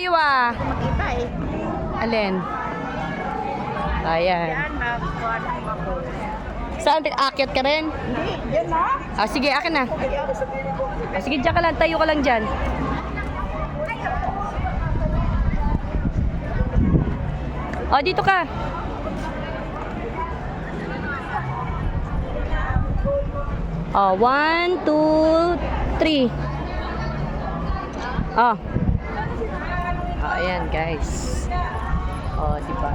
tayo ah. Makita eh. Alin? Ayan. Yan, magkuhan ako. Saan? Aakyat ka rin? Hindi, yan na. Ah, sige, akin na. Ayaw sa pinito. Ah, sige, dyan ka lang. Tayo ka lang dyan. Oh, dito ka. Oh, 1, 2, 3. Oh. Oh, ayan, guys. Oh, di ba?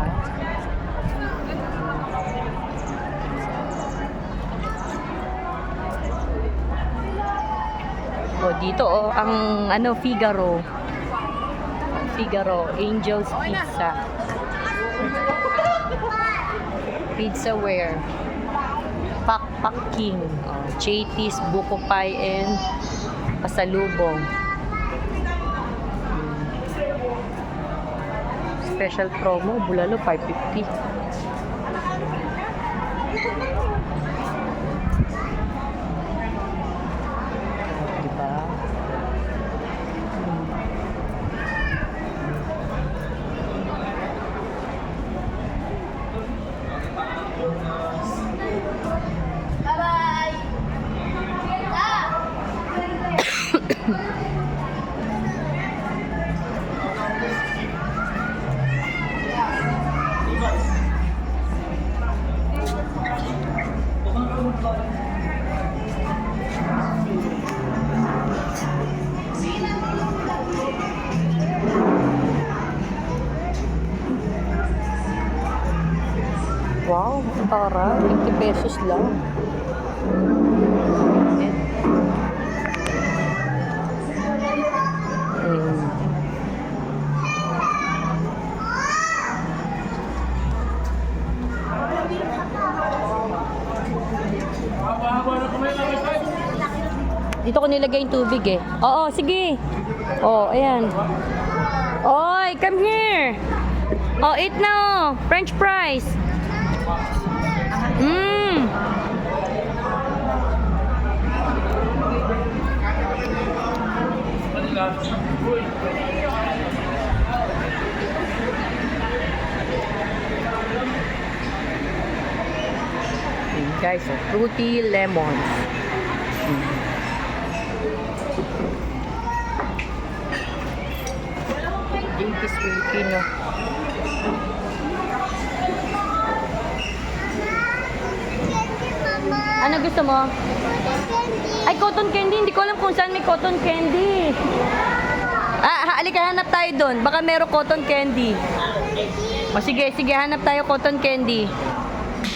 Oh, dito oh, ang ano, Figaro. Figaro, Angel's Pizza. Pizzaware. Pakpak King. Oh, Chati's, Buko Pie, and Pasalubong. Special promo, bulalo, 550. Diba? Wow, ang tara. 50 pesos lang. Ayan. Dito ko nilagay yung tubig eh. Oo, sige. Oh, ayan. Oy, come here. Oh, eat now. French fries. Mmm. Guys, so fruity lemons. Jinkies Filipino. Ano gusto mo? Ay, cotton candy. Hindi ko alam kung saan may cotton candy. Ah, halika, hanap tayo doon. Baka meron cotton candy. O sige, sige, hanap tayo cotton candy.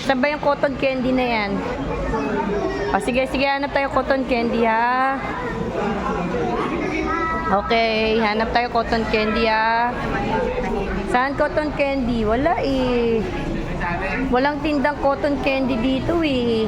Saan ba yung cotton candy na yan? O sige, sige, hanap tayo cotton candy ha. Okay, hanap tayo cotton candy ha. Saan cotton candy? Wala eh. Walang tindang cotton candy dito eh.